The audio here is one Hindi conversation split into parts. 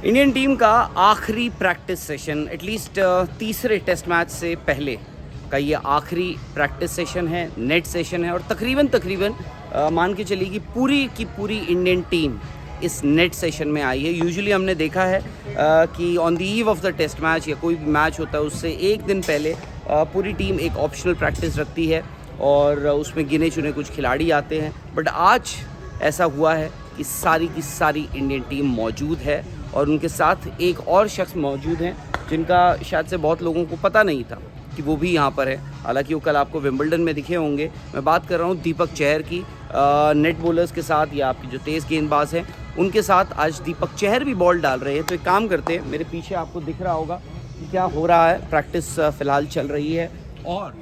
इंडियन टीम का आखिरी प्रैक्टिस सेशन एटलीस्ट तीसरे टेस्ट मैच से पहले का ये आखिरी प्रैक्टिस सेशन है, नेट सेशन है और तकरीबन मान के चलिए कि पूरी की पूरी इंडियन टीम इस नेट सेशन में आई है। यूजुअली हमने देखा है कि on the eve of the test match या कोई भी मैच होता है उससे एक दिन पहले पूरी टीम एक ऑप्शनल प्रैक्टिस रखती है और उसमें गिने चुने कुछ खिलाड़ी आते हैं। बट आज ऐसा हुआ है कि सारी की सारी इंडियन टीम मौजूद है और उनके साथ एक और शख्स मौजूद हैं जिनका शायद से बहुत लोगों को पता नहीं था कि वो भी यहाँ पर है। हालांकि वो कल आपको विंबलडन में दिखे होंगे। मैं बात कर रहा हूँ दीपक चहर की। नेट बॉलर्स के साथ या आपकी जो तेज़ गेंदबाज हैं उनके साथ आज दीपक चहर भी बॉल डाल रहे हैं। तो एक काम करते हैं, मेरे पीछे आपको दिख रहा होगा कि क्या हो रहा है। प्रैक्टिस फ़िलहाल चल रही है और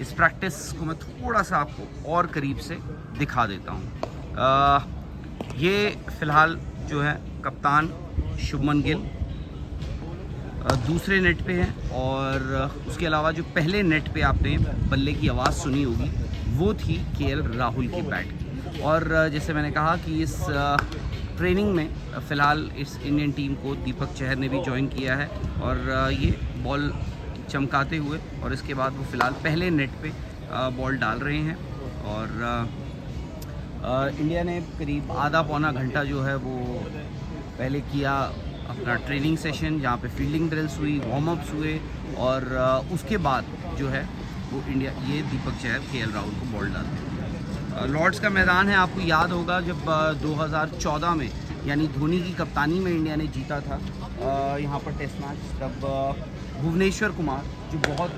इस प्रैक्टिस को मैं थोड़ा सा आपको और करीब से दिखा देता हूँ। ये फ़िलहाल जो है कप्तान शुभमन गिल दूसरे नेट पे हैं और उसके अलावा जो पहले नेट पे आपने बल्ले की आवाज़ सुनी होगी वो थी केएल राहुल की बैट की। और जैसे मैंने कहा कि इस ट्रेनिंग में फ़िलहाल इस इंडियन टीम को दीपक चहर ने भी ज्वाइन किया है और ये बॉल चमकाते हुए और इसके बाद वो फ़िलहाल पहले नेट पे बॉल डाल रहे हैं। और इंडिया ने करीब आधा पौना घंटा जो है वो पहले किया अपना ट्रेनिंग सेशन जहाँ पे फील्डिंग ड्रिल्स हुई, वार्म अप्स हुए और उसके बाद जो है वो इंडिया ये दीपक चहर केएल राहुल को बॉल डालते हैं। लॉर्ड्स का मैदान है, आपको याद होगा जब 2014 में यानी धोनी की कप्तानी में इंडिया ने जीता था यहाँ पर टेस्ट मैच। तब भुवनेश्वर कुमार जो बहुत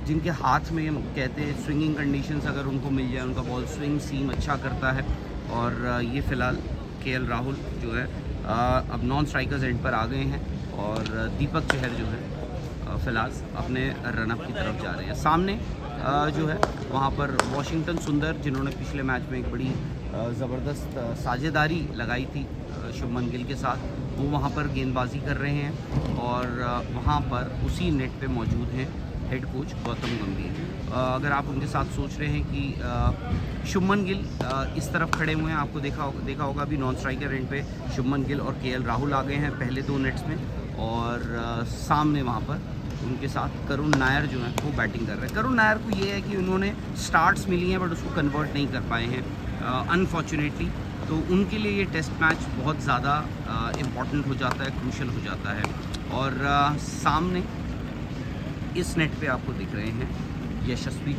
जिनके हाथ में कहते हैं स्विंगिंग कंडीशंस अगर उनको मिल जाए उनका बॉल स्विंग सीम अच्छा करता है। और ये फ़िलहाल केएल राहुल जो है अब नॉन स्ट्राइकर्स एंड पर आ गए हैं और दीपक चहर जो है फ़िलहाल अपने रनअप की तरफ जा रहे हैं। सामने जो है वहाँ पर वाशिंगटन सुंदर जिन्होंने पिछले मैच में एक बड़ी ज़बरदस्त साझेदारी लगाई थी शुभमन गिल के साथ, वो वहाँ पर गेंदबाजी कर रहे हैं और वहाँ पर उसी नेट पे मौजूद हैं हेड कोच गौतम गंभीर। अगर आप उनके साथ सोच रहे हैं कि शुभमन गिल इस तरफ खड़े हुए हैं, आपको देखा होगा अभी नॉन स्ट्राइकर एंड पे शुभमन गिल और केएल राहुल आ गए हैं पहले दो नेट्स में और सामने वहाँ पर उनके साथ करुण नायर जो हैं वो बैटिंग कर रहे हैं। करुण नायर को ये है कि उन्होंने स्टार्ट्स मिली हैं बट उसको कन्वर्ट नहीं कर पाए हैं अनफॉर्चुनेटली। तो उनके लिए ये टेस्ट मैच बहुत ज़्यादा इम्पॉर्टेंट हो जाता है, क्रूशल हो जाता है। और सामने इस नेट पे आपको दिख रहे हैं यशस्वी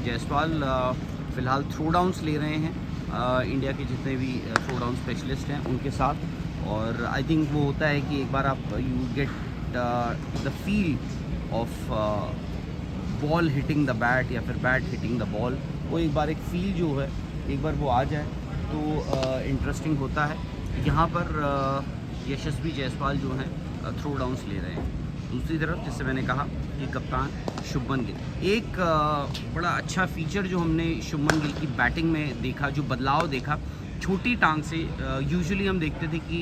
जायसवाल फ़िलहाल थ्रो डाउन्स ले रहे हैं इंडिया के जितने भी थ्रो डाउन स्पेशलिस्ट हैं उनके साथ। और आई थिंक वो होता है कि एक बार आप you get the feel of ball hitting the bat या फिर बैट हिटिंग द बॉल, वो एक बार एक फील जो है एक बार वो आ जाए तो इंटरेस्टिंग होता है। यहाँ पर यशस्वी जायसवाल जो हैं थ्रो डाउन्स ले रहे हैं। दूसरी तरफ जैसे मैंने कहा कि कप्तान शुभमन गिल, एक बड़ा अच्छा फीचर जो हमने शुभमन गिल की बैटिंग में देखा, जो बदलाव देखा छोटी टांग से। यूजुअली हम देखते थे कि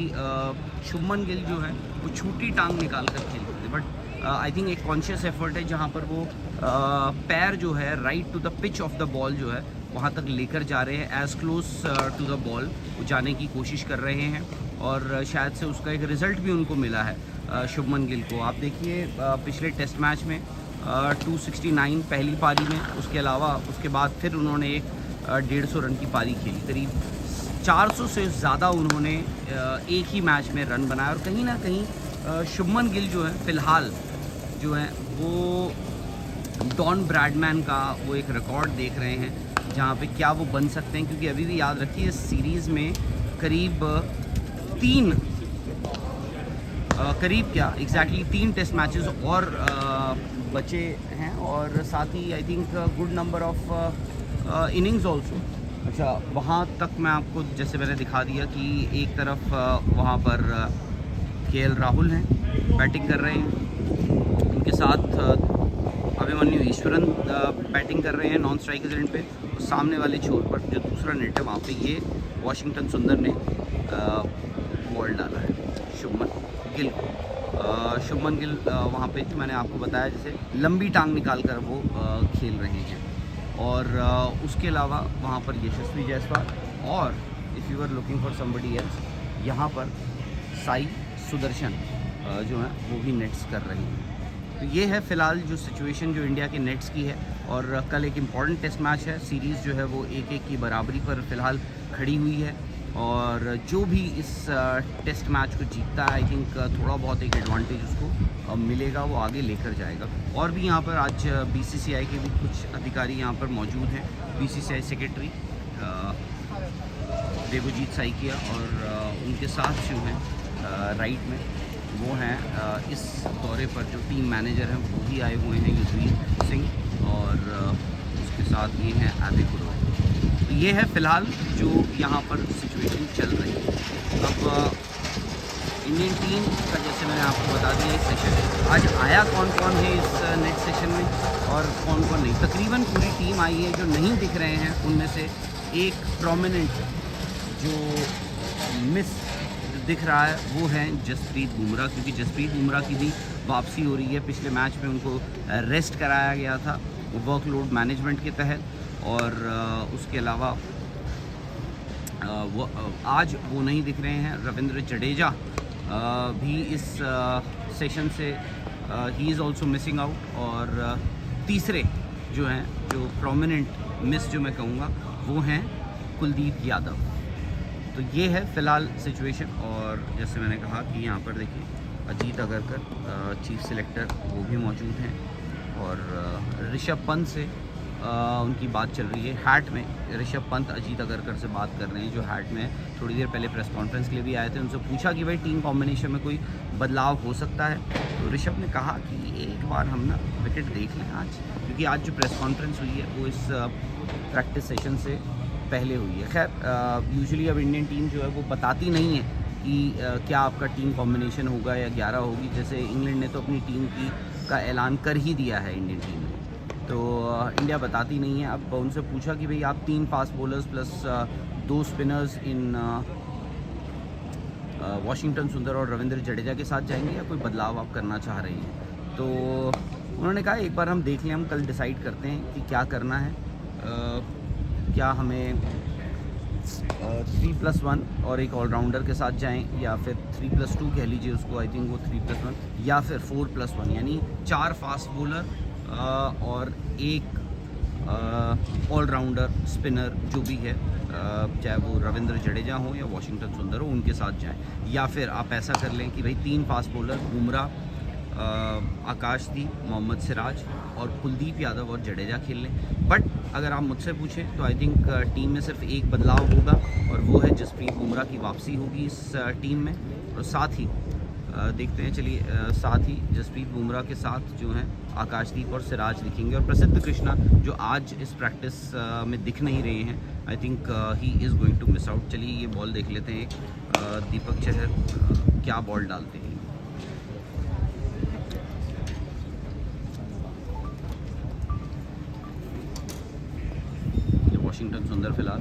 शुभमन गिल जो है वो छोटी टांग निकाल कर खेलते थे बट आई थिंक एक कॉन्शियस एफर्ट है जहाँ पर वो पैर जो है right to the pitch of the ball जो है वहाँ तक लेकर जा रहे हैं, as close to the ball वो जाने की कोशिश कर रहे हैं और शायद से उसका एक रिज़ल्ट भी उनको मिला है शुभमन गिल को। आप देखिए पिछले टेस्ट मैच में 269 पहली पारी में, उसके अलावा उसके बाद फिर उन्होंने एक 150 रन की पारी खेली, करीब 400 से ज़्यादा उन्होंने एक ही मैच में रन बनाया। और कहीं ना कहीं शुभमन गिल जो है फ़िलहाल जो है वो डॉन ब्रैडमैन का वो एक रिकॉर्ड देख रहे हैं जहाँ पे क्या वो बन सकते हैं, क्योंकि अभी भी याद रखिए इस सीरीज़ में करीब तीन टेस्ट मैचेस और बचे हैं और साथ ही I think good number of innings also. अच्छा, वहाँ तक मैं आपको जैसे मैंने दिखा दिया कि एक तरफ वहाँ पर केएल राहुल हैं बैटिंग कर रहे हैं, उनके साथ अभिमन्यु ईश्वरन बैटिंग कर रहे हैं नॉन स्ट्राइकर एंड पे। सामने वाले छोर पर जो दूसरा नेट है वहाँ पे ये वाशिंगटन सुंदर ने बॉल डाला है शुभमन गिल को। शुभमन गिल वहाँ पे मैंने आपको बताया जैसे लंबी टांग निकाल कर वो खेल रहे हैं। और उसके अलावा वहाँ पर यशस्वी जायसवाल और if you are looking for somebody else यहाँ पर साई सुदर्शन जो हैं वो भी नेट्स कर रही हैं। तो ये है फ़िलहाल जो सिचुएशन जो इंडिया के नेट्स की है। और कल एक इम्पॉर्टेंट टेस्ट मैच है, सीरीज़ जो है वो 1-1 की बराबरी पर फ़िलहाल खड़ी हुई है। और जो भी इस टेस्ट मैच को जीतता है, आई थिंक थोड़ा बहुत एक एडवांटेज उसको मिलेगा, वो आगे लेकर जाएगा। और भी यहाँ पर आज बीसीसीआई के भी कुछ अधिकारी यहाँ पर मौजूद हैं। बीसीसीआई सेक्रेटरी देवजीत साइकिया और उनके साथ जो हैं राइट में वो हैं इस दौरे पर जो टीम मैनेजर हैं वो भी आए हुए हैं, युद्धवीर सिंह, और उसके साथ ये हैं आदि गुरु। तो ये है फ़िलहाल जो यहाँ पर सिचुएशन चल रही है। अब इंडियन टीम का जैसे मैंने आपको बता दिया इस सेशन में आज आया कौन कौन है इस नेट सेशन में और कौन कौन नहीं। तकरीबन पूरी टीम आई है। जो नहीं दिख रहे हैं उनमें से एक प्रोमिनेंट जो मिस दिख रहा है वो है जसप्रीत बुमराह, क्योंकि जसप्रीत बुमराह की भी वापसी हो रही है। पिछले मैच में उनको रेस्ट कराया गया था वर्कलोड मैनेजमेंट के तहत, और उसके अलावा वो आज वो नहीं दिख रहे हैं। रविंद्र जडेजा भी इस सेशन से he is also missing out. और तीसरे जो हैं जो प्रोमिनेंट मिस जो मैं कहूँगा वो हैं कुलदीप यादव। तो ये है फ़िलहाल सिचुएशन। और जैसे मैंने कहा कि यहाँ पर देखिए अजीत अगरकर चीफ सिलेक्टर वो भी मौजूद हैं, और ऋषभ पंत से उनकी बात चल रही है। हैट में ऋषभ पंत अजीत अगरकर से बात कर रहे हैं, जो हैट में थोड़ी देर पहले प्रेस कॉन्फ्रेंस के लिए भी आए थे। उनसे पूछा कि भाई टीम कॉम्बिनेशन में कोई बदलाव हो सकता है, तो ऋषभ ने कहा कि एक बार हम ना विकेट देख लें आज, क्योंकि आज जो प्रेस कॉन्फ्रेंस हुई है वो इस प्रैक्टिस सेशन से पहले हुई है। खैर यूजुअली अब इंडियन टीम जो है वो बताती नहीं है कि क्या आपका टीम कॉम्बिनेशन होगा या 11 होगी। जैसे इंग्लैंड ने तो अपनी टीम का ऐलान कर ही दिया है इंडियन टीम ने, तो इंडिया बताती नहीं है। अब उनसे पूछा कि भाई आप 3 fast bowlers plus 2 spinners in Washington सुंदर और रविंद्र जडेजा के साथ जाएंगे या कोई बदलाव आप करना चाह रहे हैं। तो उन्होंने कहा एक बार हम देख लें, हम कल डिसाइड करते हैं कि क्या करना है। क्या हमें 3+1 और एक ऑलराउंडर के साथ जाएं, या फिर 3+2 कह लीजिए उसको, आई थिंक वो 3+1, या फिर 4+1 यानी 4 फास्ट बॉलर और एक ऑलराउंडर स्पिनर जो भी है, चाहे वो रविंद्र जडेजा हो या वॉशिंगटन सुंदर हो, उनके साथ जाएं। या फिर आप ऐसा कर लें कि भाई 3 फास्ट बॉलर बुमराह, आकाशदीप, मोहम्मद सिराज और कुलदीप यादव और जडेजा खेल लें। बट अगर आप मुझसे पूछें तो आई थिंक टीम में सिर्फ एक बदलाव होगा, और वो है जसप्रीत बुमराह की वापसी होगी इस टीम में। और साथ ही देखते हैं, चलिए साथ ही जसप्रीत बुमराह के साथ जो हैं आकाशदीप और सिराज दिखेंगे। और प्रसिद्ध कृष्णा जो आज इस प्रैक्टिस में दिख नहीं रहे हैं, I think he is going to miss out. चलिए ये बॉल देख लेते हैं, एक दीपक चहर क्या बॉल डालते हैं। वॉशिंगटन सुंदर फिलहाल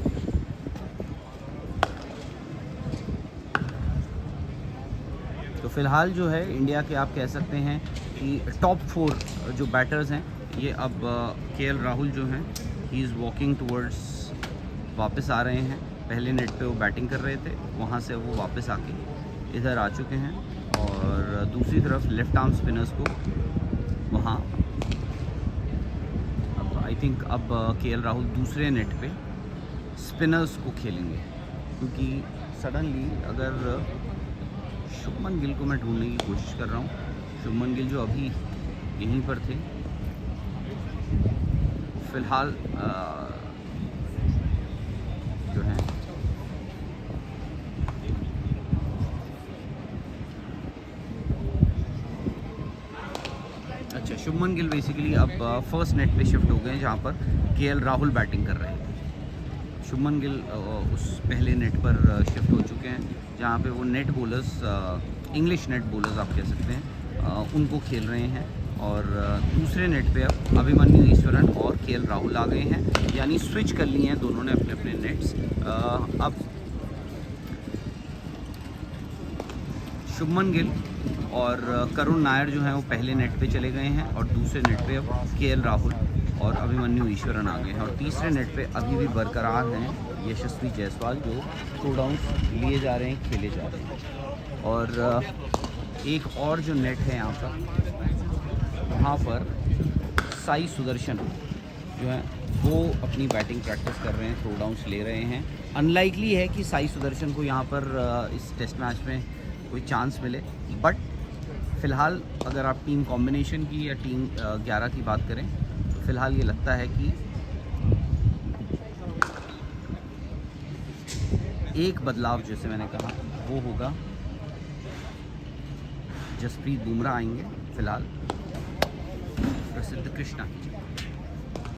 तो फिलहाल जो है इंडिया के आप कह सकते हैं कि टॉप 4 जो बैटर्स हैं ये अब केएल राहुल जो हैं ही इज़ वॉकिंग टूवर्ड्स वापस आ रहे हैं। पहले नेट पे वो बैटिंग कर रहे थे, वहाँ से वो वापस आके इधर आ चुके हैं। और दूसरी तरफ लेफ्ट आर्म स्पिनर्स को वहाँ आई थिंक अब केएल राहुल दूसरे नेट पे स्पिनर्स को खेलेंगे, क्योंकि सडनली अगर शुभमन गिल को मैं ढूंढने की कोशिश कर रहा हूँ। शुभमन गिल जो अभी यहीं पर थे फिलहाल जो है अच्छा, शुभमन गिल बेसिकली अब फर्स्ट नेट पे शिफ्ट हो गए हैं, जहाँ पर केएल राहुल बैटिंग कर रहे थे। शुभमन गिल उस पहले नेट पर शिफ्ट हो चुके हैं, जहाँ पे वो net bowlers, English net bowlers आप कह सकते हैं, उनको खेल रहे हैं। और दूसरे नेट पे अब अभिमन्यु ईश्वरन और केएल राहुल आ गए हैं, यानी स्विच कर लिए हैं दोनों ने अपने अपने नेट्स। अब शुभमन गिल और करुण नायर जो हैं वो पहले नेट पे चले गए हैं, और दूसरे नेट पे अब केएल राहुल और अभिमन्यु ईश्वरन आ गए हैं। और तीसरे नेट पे अभी भी बरकरार हैं यशस्वी जायसवाल जो थ्रो डाउन्स लिए जा रहे हैं, खेले जा रहे हैं। और एक और जो नेट है यहाँ पर, वहाँ पर साई सुदर्शन जो है वो अपनी बैटिंग प्रैक्टिस कर रहे हैं, थ्रो डाउन्स ले रहे हैं। अनलाइकली है कि साई सुदर्शन को यहाँ पर इस टेस्ट मैच में कोई चांस मिले, बट फ़िलहाल अगर आप टीम कॉम्बिनेशन की या टीम 11 की बात करें तो फ़िलहाल ये लगता है कि एक बदलाव जैसे मैंने कहा वो होगा, जसप्रीत बुमराह आएंगे फ़िलहाल प्रसिद्ध कृष्णा की